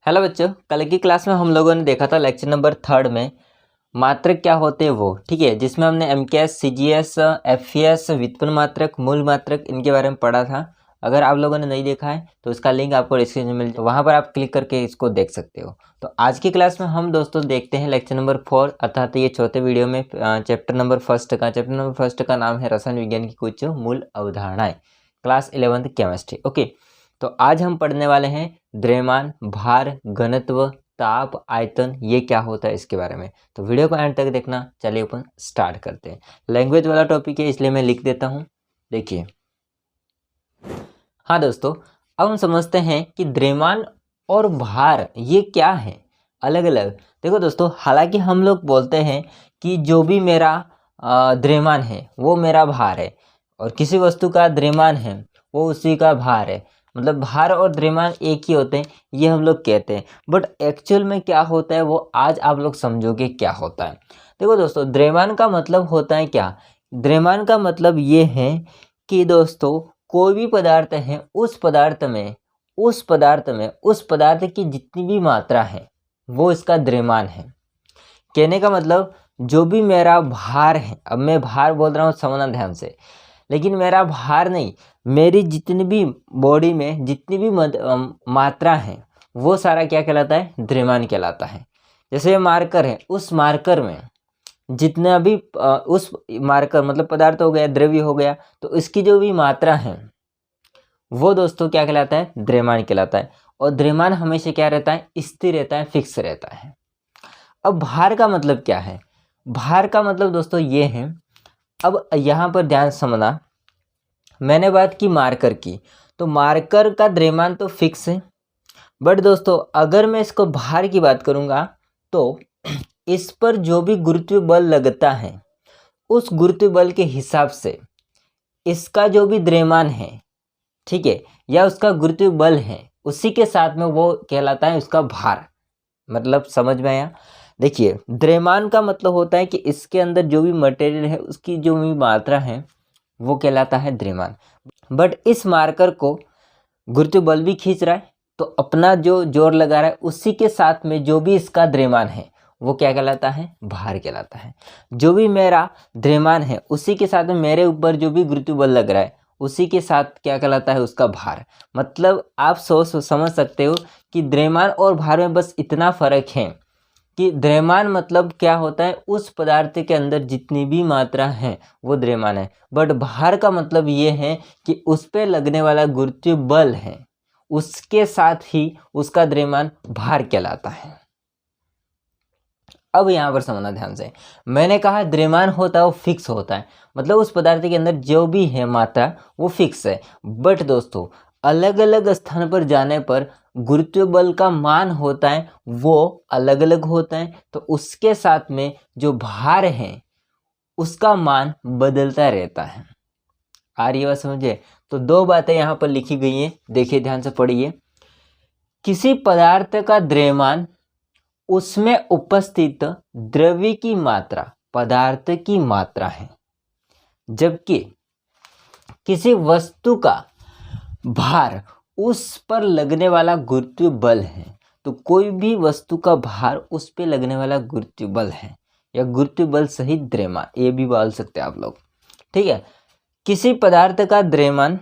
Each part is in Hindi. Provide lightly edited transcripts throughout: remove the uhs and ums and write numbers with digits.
हेलो बच्चों, कल की क्लास में हम लोगों ने देखा था लेक्चर नंबर 3 में मात्रक क्या होते हैं वो, ठीक है, जिसमें हमने एमकेएस, सीजीएस, एफईएस, व्युत्पन्न मात्रक, मूल मात्रक इनके बारे में पढ़ा था। अगर आप लोगों ने नहीं देखा है तो इसका लिंक आपको डिस्क्रिप्शन में मिल जाए, वहाँ पर आप क्लिक करके इसको देख सकते हो। तो आज की क्लास में हम दोस्तों देखते हैं लेक्चर नंबर 4, अर्थात ये चौथे वीडियो में चैप्टर नंबर फर्स्ट का नाम है रसायन विज्ञान की कुछ मूल अवधारणाएं, क्लास 11th केमिस्ट्री। ओके, तो आज हम पढ़ने वाले हैं द्रव्यमान, भार, घनत्व, ताप, आयतन, ये क्या होता है इसके बारे में। तो वीडियो को एंड तक देखना। चलिए अपन स्टार्ट करते हैं। लैंग्वेज वाला टॉपिक है इसलिए मैं लिख देता हूँ, देखिए। हाँ दोस्तों, अब हम समझते हैं कि द्रव्यमान और भार ये क्या है, अलग अलग। देखो दोस्तों, हालांकि हम लोग बोलते हैं कि जो भी मेरा द्रव्यमान है वो मेरा भार है, और किसी वस्तु का द्रव्यमान है वो उसी का भार है, मतलब भार और द्रव्यमान एक ही होते हैं, ये हम लोग कहते हैं। बट एक्चुअल में क्या होता है वो आज आप लोग समझोगे क्या होता है। देखो दोस्तों, द्रव्यमान का मतलब होता है क्या? द्रव्यमान का मतलब ये है कि दोस्तों कोई भी पदार्थ है, उस पदार्थ की जितनी भी मात्रा है वो इसका द्रव्यमान है। कहने का मतलब जो भी मेरा भार है, अब मैं भार बोल रहा हूँ, समझना ध्यान से, लेकिन मेरा भार नहीं, मेरी जितनी भी बॉडी में जितनी भी मात्रा है वो सारा क्या कहलाता है? द्रव्यमान कहलाता है। जैसे ये मार्कर है, उस मार्कर में जितना भी उस मार्कर मतलब पदार्थ हो गया, द्रव्य हो गया, तो इसकी जो भी मात्रा है वो दोस्तों क्या कहलाता है? द्रव्यमान कहलाता है। और द्रव्यमान हमेशा क्या रहता है? स्थिर रहता है, फिक्स रहता है। अब भार का मतलब क्या है? भार का मतलब दोस्तों ये है, अब यहाँ पर ध्यान समझना, मैंने बात की मार्कर की, तो मार्कर का द्रव्यमान तो फिक्स है, बट दोस्तों अगर मैं इसको भार की बात करूँगा तो इस पर जो भी गुरुत्व बल लगता है उस गुरुत्व बल के हिसाब से इसका जो भी द्रव्यमान है, ठीक है, या उसका गुरुत्व बल है, उसी के साथ में वो कहलाता है उसका भार। मतलब समझ में आया? देखिए, द्रव्यमान का मतलब होता है कि इसके अंदर जो भी मटेरियल है उसकी जो भी मात्रा है वो कहलाता है द्रव्यमान। बट इस मार्कर को गुरुत्व बल भी खींच रहा है, तो अपना जो जोर लगा रहा है उसी के साथ में जो भी इसका द्रव्यमान है वो क्या कहलाता है? भार कहलाता है। जो भी मेरा द्रव्यमान है उसी के साथ में मेरे ऊपर जो भी गुरुत्व बल लग रहा है उसी के साथ क्या कहलाता है? उसका भार। मतलब आप समझ सकते हो कि द्रव्यमान और भार में बस इतना फर्क है कि द्रव्यमान मतलब क्या होता है? उस पदार्थ के अंदर जितनी भी मात्रा है वो द्रव्यमान है। बट भार का मतलब ये है कि उस पर लगने वाला गुरुत्व बल है उसके साथ ही उसका द्रव्यमान भार कहलाता है। अब यहाँ पर समझना ध्यान से, मैंने कहा द्रव्यमान होता है वो फिक्स होता है, मतलब उस पदार्थ के अंदर जो भी है मात्रा वो फिक्स है। बट दोस्तों अलग अलग स्थान पर जाने पर गुरुत्व बल का मान होता है वो अलग अलग होता है, तो उसके साथ में जो भार है उसका मान बदलता रहता है। आ रही बात समझे? तो दो बातें यहाँ पर लिखी गई हैं, देखिए ध्यान से पढ़िए। किसी पदार्थ का द्रव्यमान उसमें उपस्थित द्रव्य की मात्रा, पदार्थ की मात्रा है, जबकि किसी वस्तु का भार उस पर लगने वाला गुरुत्व बल है। तो कोई भी वस्तु का भार उस पे लगने वाला गुरुत्व बल है, या गुरुत्व बल सहित द्रव्यमान, ये भी बोल सकते हैं आप लोग, ठीक है। किसी पदार्थ का द्रव्यमान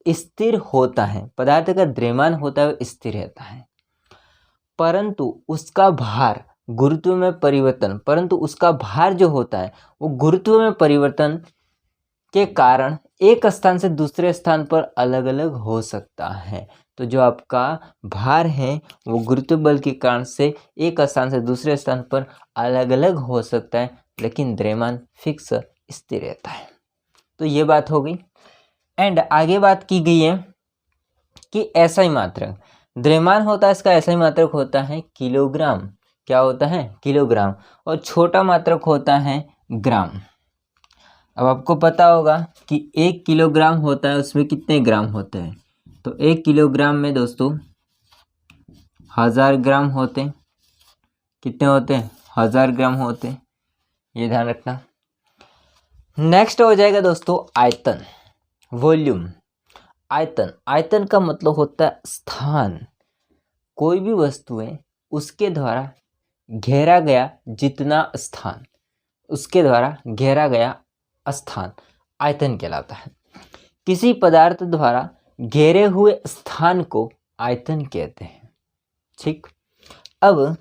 स्थिर होता है, पदार्थ का द्रव्यमान होता है वो स्थिर रहता है, परंतु उसका भार गुरुत्व में परिवर्तन, परंतु उसका भार जो होता है वो गुरुत्व में परिवर्तन के कारण एक स्थान से दूसरे स्थान पर अलग अलग हो सकता है। तो जो आपका भार है वो गुरुत्व बल के कारण से एक स्थान से दूसरे स्थान पर अलग अलग हो सकता है, लेकिन द्रव्यमान फिक्स स्थिर रहता है। तो ये बात हो गई। एंड आगे बात की गई है कि ऐसा ही मात्रक द्रव्यमान होता है, इसका ऐसा ही मात्रक होता है किलोग्राम। क्या होता है? किलोग्राम। और छोटा मात्रक होता है ग्राम। अब आपको पता होगा कि 1 किलोग्राम होता है, उसमें कितने ग्राम होते हैं? तो 1 किलोग्राम में दोस्तों 1000 ग्राम होते हैं। कितने होते हैं? 1000 ग्राम होते हैं, ये ध्यान रखना। नेक्स्ट हो जाएगा दोस्तों आयतन, वॉल्यूम। आयतन का मतलब होता है स्थान, कोई भी वस्तु है उसके द्वारा घेरा गया जितना स्थान, उसके द्वारा घेरा गया स्थान आयतन कहलाता है। किसी पदार्थ द्वारा घेरे हुए स्थान को आयतन कहते हैं। ठीक, अब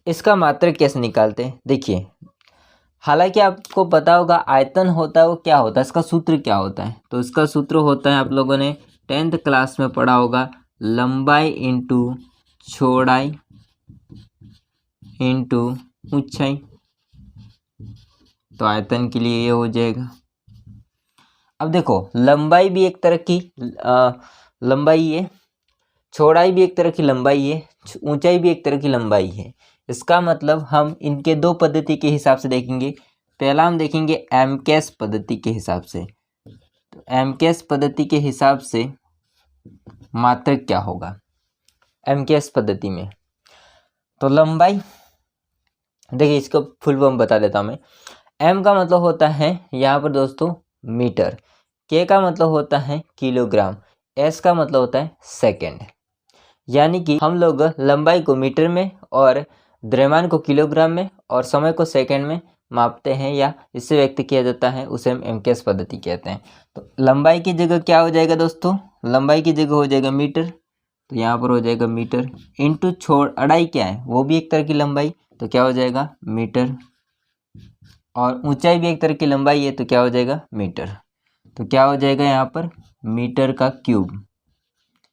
इसका मात्रक कैसे निकालते हैं? देखिए, हालांकि आपको पता होगा आयतन होता है वो क्या होता है, इसका सूत्र क्या होता है। तो इसका सूत्र होता है, आप लोगों ने 10th क्लास में पढ़ा होगा, लंबाई इंटू चौड़ाई इंटू ऊंचाई। तो आयतन के लिए ये हो जाएगा। अब देखो, लंबाई भी एक तरह की लंबाई है, चौड़ाई भी एक तरह की लंबाई है, ऊंचाई भी एक तरह की लंबाई है। इसका मतलब हम इनके दो पद्धति के हिसाब से देखेंगे। पहला हम देखेंगे एमकेस पद्धति के हिसाब से। तो एमकेस पद्धति के हिसाब से मात्रक क्या होगा एमकेस पद्धति में? तो लंबाई, देखिए इसको फुल फॉर्म बता देता हूँ मैं। एम का मतलब होता है यहाँ पर दोस्तों मीटर, के का मतलब होता है किलोग्राम, एस का मतलब होता है सेकंड। यानी कि हम लोग लंबाई को मीटर में और द्रव्यमान को किलोग्राम में और समय को सेकंड में मापते हैं, या इससे व्यक्त किया जाता है, उसे हम एमकेएस पद्धति कहते हैं। तो लंबाई की जगह क्या हो जाएगा दोस्तों? लंबाई की जगह हो जाएगा मीटर, तो यहाँ पर हो जाएगा मीटर, इंटू चौड़ाई क्या है, वो भी एक तरह की लंबाई, तो क्या हो जाएगा मीटर, और ऊंचाई भी एक तरह की लंबाई है, तो क्या हो जाएगा मीटर। तो क्या हो जाएगा यहाँ पर मीटर का क्यूब,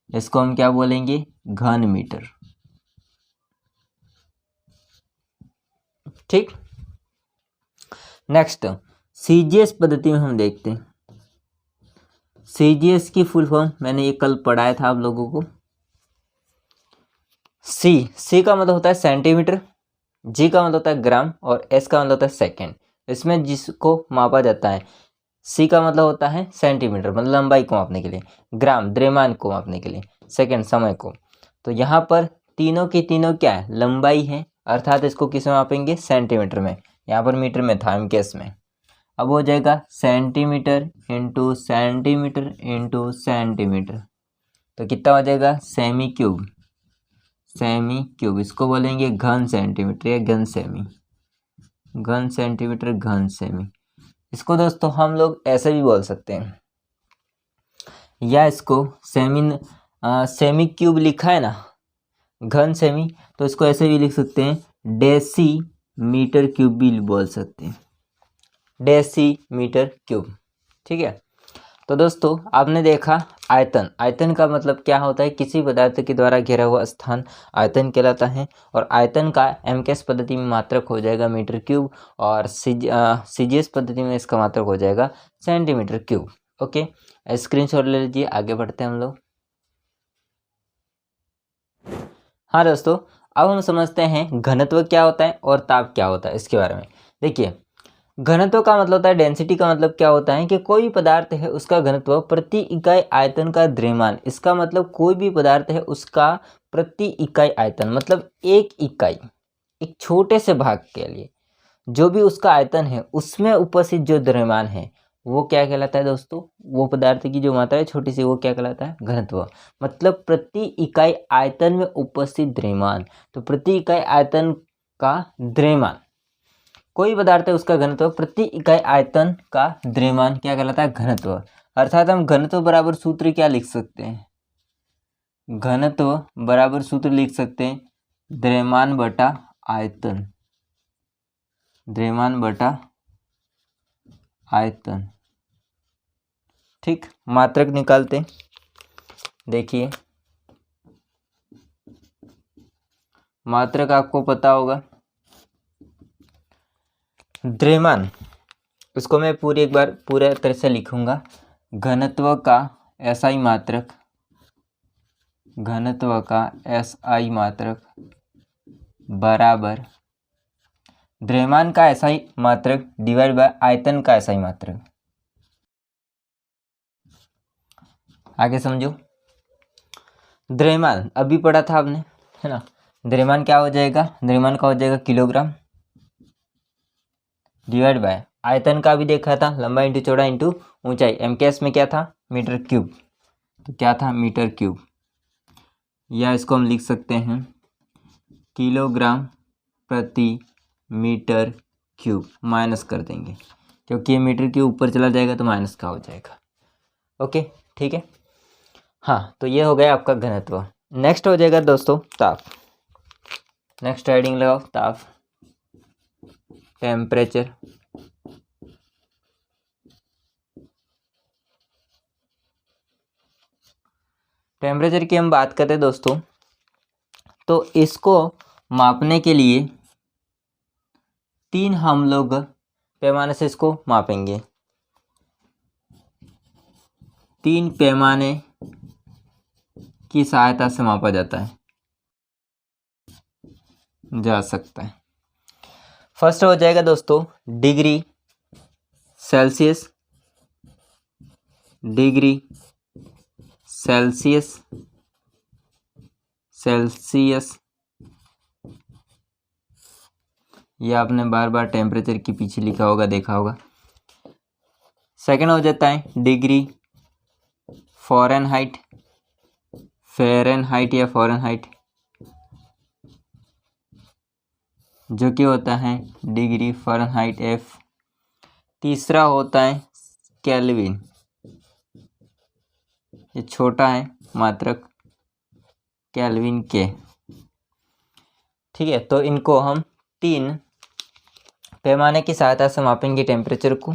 इसको हम क्या बोलेंगे घन मीटर। ठीक, नेक्स्ट सीजीएस पद्धति में हम देखते हैं। सीजीएस की फुल फॉर्म मैंने ये कल पढ़ाया था आप लोगों को। सी का मतलब होता है सेंटीमीटर, जी का मतलब होता है ग्राम, और एस का मतलब होता है सेकंड। इसमें जिसको मापा जाता है, सी का मतलब होता है सेंटीमीटर मतलब लंबाई को मापने के लिए, ग्राम द्रव्यमान को मापने के लिए, सेकंड समय को। तो यहाँ पर तीनों की तीनों क्या है लंबाई है, अर्थात इसको किस में मापेंगे सेंटीमीटर में, यहाँ पर मीटर में था एमकेएस में। अब हो जाएगा centimetre into centimetre into centimetre, तो कितना हो जाएगा सेमी क्यूब, सेमी क्यूब इसको बोलेंगे घन सेंटीमीटर या घन सेमी, घन सेंटीमीटर घन सेमी। इसको दोस्तों हम लोग ऐसे भी बोल सकते हैं, या इसको सेमी क्यूब लिखा है ना घन सेमी, तो इसको ऐसे भी लिख सकते हैं डेसी मीटर क्यूब भी बोल सकते हैं, डेसी मीटर क्यूब। ठीक है, तो दोस्तों आपने देखा आयतन, आयतन का मतलब क्या होता है, किसी पदार्थ के द्वारा घेरा हुआ स्थान आयतन कहलाता है, और आयतन का एमकेएस पद्धति में मात्रक हो जाएगा मीटर क्यूब, और सीजीएस पद्धति में इसका मात्रक हो जाएगा सेंटीमीटर क्यूब। ओके, स्क्रीनशॉट ले लीजिए, आगे बढ़ते हैं हम लोग। हाँ दोस्तों, अब हम समझते हैं घनत्व क्या होता है और ताप क्या होता है इसके बारे में। देखिए, घनत्व का मतलब होता है डेंसिटी, का मतलब क्या होता है कि कोई भी पदार्थ है उसका घनत्व प्रति इकाई आयतन का द्रव्यमान। इसका मतलब कोई भी पदार्थ है उसका प्रति इकाई आयतन मतलब एक इकाई, एक छोटे से भाग के लिए जो भी उसका आयतन है उसमें उपस्थित जो द्रव्यमान है वो क्या कहलाता है दोस्तों? वो पदार्थ की जो मात्रा है छोटी सी वो क्या कहलाता है? घनत्व। मतलब प्रति इकाई आयतन में उपस्थित द्रव्यमान। तो प्रति इकाई आयतन का द्रव्यमान, कोई पदार्थ है उसका घनत्व प्रति इकाई आयतन का द्रव्यमान क्या कहलाता है? घनत्व। अर्थात हम घनत्व बराबर सूत्र क्या लिख सकते हैं? घनत्व बराबर सूत्र लिख सकते हैं द्रव्यमान बटा आयतन, द्रव्यमान बटा आयतन। ठीक, मात्रक निकालते हैं। देखिए, मात्रक आपको पता होगा द्रव्यमान, इसको मैं पूरी एक बार पूरे तरह से लिखूंगा, घनत्व का एसआई मात्रक, घनत्व का एसआई मात्रक बराबर द्रव्यमान का एसआई मात्रक डिवाइड बाय आयतन का एसआई मात्रक। आगे समझो, द्रव्यमान अभी पढ़ा था आपने, है ना? द्रव्यमान क्या हो जाएगा? द्रव्यमान का हो जाएगा किलोग्राम डिवाइड बाय आयतन का भी देखा था, लंबाई इंटू चौड़ाई इंटू ऊंचाई। एमकेएस में क्या था? मीटर क्यूब, तो क्या था? मीटर क्यूब या इसको हम लिख सकते हैं किलोग्राम प्रति मीटर क्यूब, माइनस कर देंगे क्योंकि ये मीटर के ऊपर चला जाएगा तो माइनस का हो जाएगा। ओके, ठीक है। हाँ, तो ये हो गया आपका घनत्व। नेक्स्ट हो जाएगा दोस्तों ताप। नेक्स्ट हेडिंग लगाओ ताप, टेम्परेचर। टेम्परेचर की हम बात करते हैं दोस्तों, तो इसको मापने के लिए 3 हम लोग पैमाने से इसको मापेंगे। 3 पैमाने की सहायता से मापा जाता है, जा सकता है। फर्स्ट हो जाएगा दोस्तों degree Celsius, degree Celsius, Celsius. ये आपने बार बार टेम्परेचर के पीछे लिखा होगा, देखा होगा। सेकंड हो जाता है डिग्री फ़ारेनहाइट, फ़ारेनहाइट या फ़ारेनहाइट, जो कि होता है डिग्री फ़ारेनहाइट F। तीसरा होता है केल्विन, ये छोटा है मात्रक, केल्विन के। ठीक है, तो इनको हम 3 पैमाने की सहायता से मापेंगे टेम्परेचर को।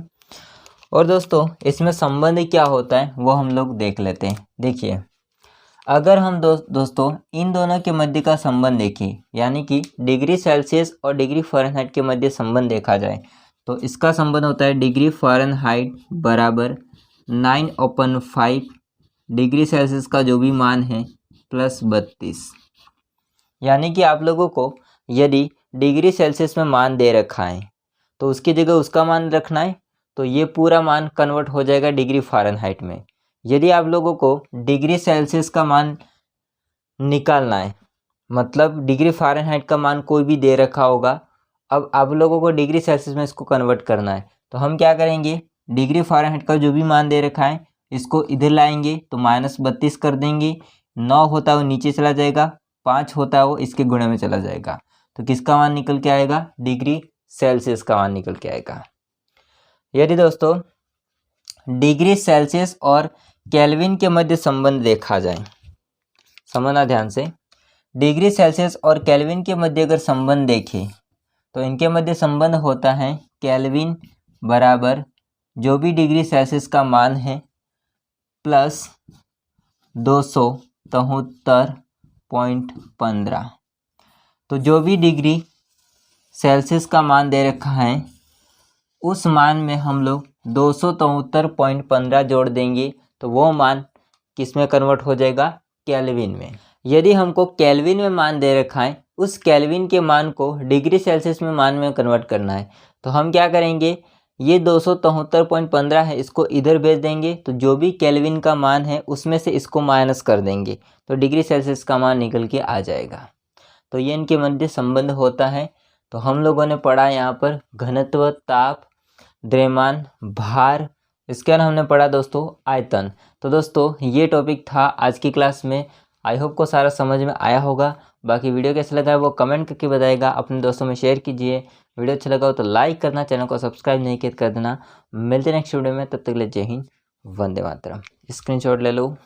और दोस्तों इसमें संबंध क्या होता है वो हम लोग देख लेते हैं। देखिए, अगर हम दोस्तों इन दोनों के मध्य का संबंध देखें, यानी कि डिग्री सेल्सियस और डिग्री फ़ारेनहाइट के मध्य संबंध देखा जाए, तो इसका संबंध होता है डिग्री फ़ारेनहाइट बराबर 9/5 डिग्री सेल्सियस का जो भी मान है प्लस 32। यानी कि आप लोगों को यदि डिग्री सेल्सियस में मान दे रखा है तो उसकी जगह उसका मान रखना है, तो ये पूरा मान कन्वर्ट हो जाएगा डिग्री फ़ारेनहाइट में। यदि आप लोगों को डिग्री सेल्सियस का मान निकालना है, मतलब डिग्री फ़ारेनहाइट का मान कोई भी दे रखा होगा, अब आप लोगों को डिग्री सेल्सियस में इसको कन्वर्ट करना है, तो हम क्या करेंगे, डिग्री फ़ारेनहाइट का जो भी मान दे रखा है इसको इधर लाएंगे तो -32 कर देंगे। 9 होता है वो नीचे चला जाएगा, 5 होता है वो इसके गुणे में चला जाएगा, तो किसका मान निकल के आएगा, डिग्री सेल्सियस का मान निकल के आएगा। यदि दोस्तों डिग्री सेल्सियस और केल्विन के मध्य संबंध देखा जाए, समझना ध्यान से, डिग्री सेल्सियस और केल्विन के मध्य अगर संबंध देखें तो इनके मध्य संबंध होता है केल्विन बराबर जो भी डिग्री सेल्सियस का मान है प्लस 273.15। तो जो भी डिग्री सेल्सियस का मान दे रखा है उस मान में हम लोग 273.15 जोड़ देंगे तो वो मान किस में कन्वर्ट हो जाएगा, केल्विन में। यदि हमको केल्विन में मान दे रखा है, उस केल्विन के मान को डिग्री सेल्सियस में मान में कन्वर्ट करना है, तो हम क्या करेंगे, ये 273.15 है इसको इधर भेज देंगे, तो जो भी केल्विन का मान है उसमें से इसको माइनस कर देंगे तो डिग्री सेल्सियस का मान निकल के आ जाएगा। तो ये इनके मध्य संबंध होता है। तो हम लोगों ने पढ़ा यहाँ पर घनत्व, ताप, द्रव्यमान, भार, इसके बाद हमने पढ़ा दोस्तों आयतन। तो दोस्तों ये टॉपिक था आज की क्लास में। आई होप को सारा समझ में आया होगा। बाकी वीडियो कैसा लगा है वो कमेंट करके बताइएगा, अपने दोस्तों में शेयर कीजिए। वीडियो अच्छा लगा हो तो लाइक करना, चैनल को सब्सक्राइब नहीं किया कर देना। मिलते नेक्स्ट वीडियो में, तब तक के लिए जय हिंद, वंदे मातरम। स्क्रीनशॉट ले लो।